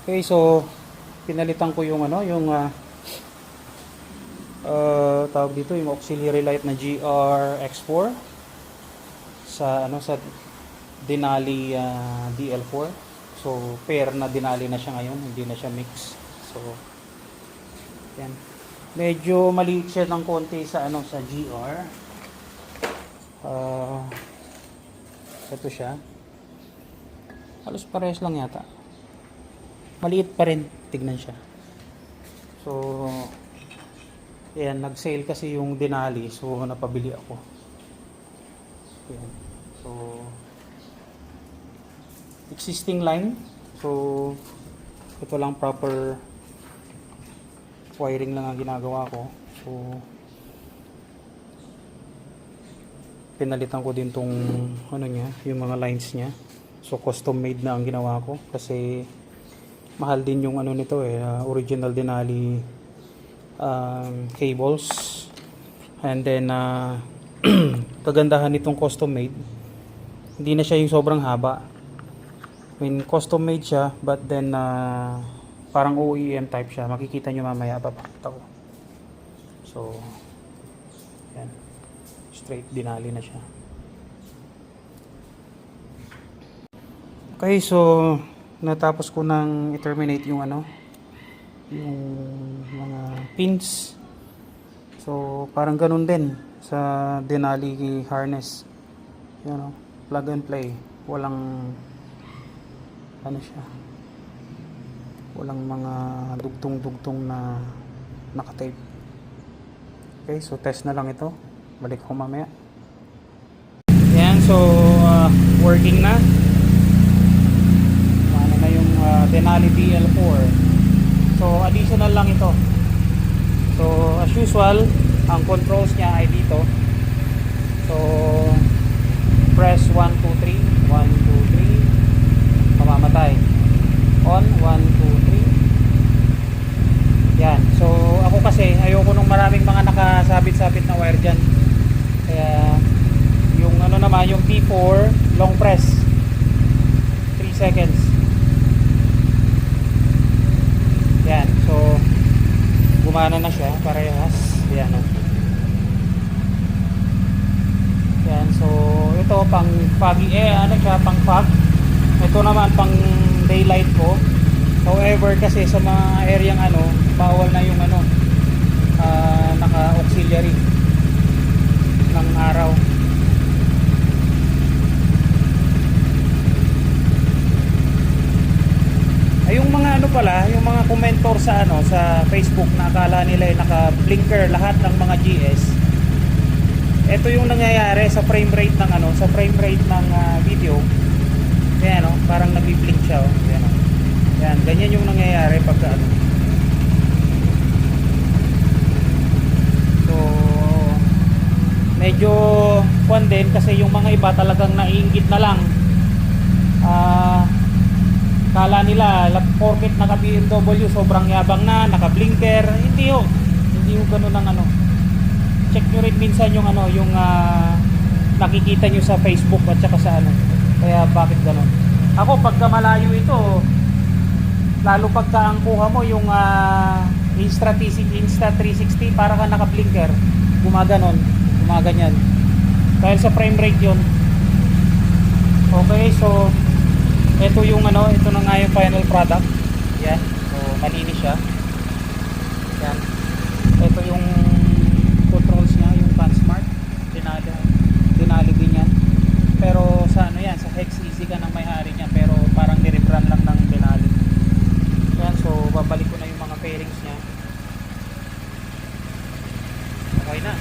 Okay, so pinalitan ko yung ano, yung tawag dito, yung auxiliary light na GR-X4 sa ano, sa Denali DL4. So pair na Denali na siya ngayon, hindi na siya mix. So yan. Medyo maliit siya ng konti sa ano, sa GR. Ito siya. Halos parehas lang yata. Maliit pa rin, tignan siya. So ayan, nag-sale kasi yung Denali, so napabili ako. Ayan. So existing line, so ito lang, proper wiring lang ang ginagawa ko. So pinalitan ko din tong ano niya, yung mga lines niya. So custom made na ang ginawa ko kasi mahal din yung ano nito original Denali cables. And then kagandahan nitong custom made, hindi na siya yung sobrang haba. I mean, custom made siya, but then parang OEM type siya. Makikita nyo mamaya papakita ko. So yan, straight Denali na siya. Okay, so natapos ko nang i-terminate yung ano, yung mga pins. So parang ganun din sa Denali harness, you know, plug and play, walang ano siya, walang mga dugtong-dugtong na nakatape. Okay, so test na lang ito, balik ko mamaya. Yan, so working na. Ano na yung Denali DL4. So additional lang ito. So as usual, ang controls niya ay dito. So press 1, 2, 3, 1, 2, 3, mamamatay. On, 1, 2, 3. Yan. So ako kasi ayoko nung maraming mga nakasabit-sabit na wire dyan. Kaya yung ano naman, yung P4 long press, 3 seconds. Yan. So gumana na siya parehas. Yan, oh. Yan, so ito pang foggy, ano siya, pang fog. Ito naman pang daylight ko. However kasi sa mga areang ano, bawal na yung ano, naka auxiliary ng araw. Ay, yung mga ano pala, yung mga commentor sa ano, sa Facebook na akala nila ay naka-blinker lahat ng mga GS. Ito yung nangyayari sa frame rate ng ano, sa frame rate ng video. Ayan, oh, parang nagbi-blink siya, oh. Ayan, oh. Ayan, ganyan yung nangyayari pagka ano. So medyo kwan din kasi yung mga iba talagang naiinggit na lang. Kala nila porket naka BMW sobrang yabang na, naka blinker. Hindi ho ganun ang ano. Check nyo rin minsan yung ano, yung nakikita nyo sa Facebook at saka sa ano. Kaya bakit ganun? Ako pagka malayo ito, lalo pagka ang kuha mo yung Insta360 para ka naka blinker, gumaganon, gumaganyan. Dahil sa frame rate yun. Okay, so ito yung ano, ito na nga yung final product. Yan. So malinis siya. Yan. Ito yung controls niya, yung PanSmart. Denali din yan. Pero sa ano yan, sa Hex Easy ka ng may-ari niya, pero parang nirebrand lang ng Denali. Yan, so babalik ko na yung mga fairings niya. Okay na.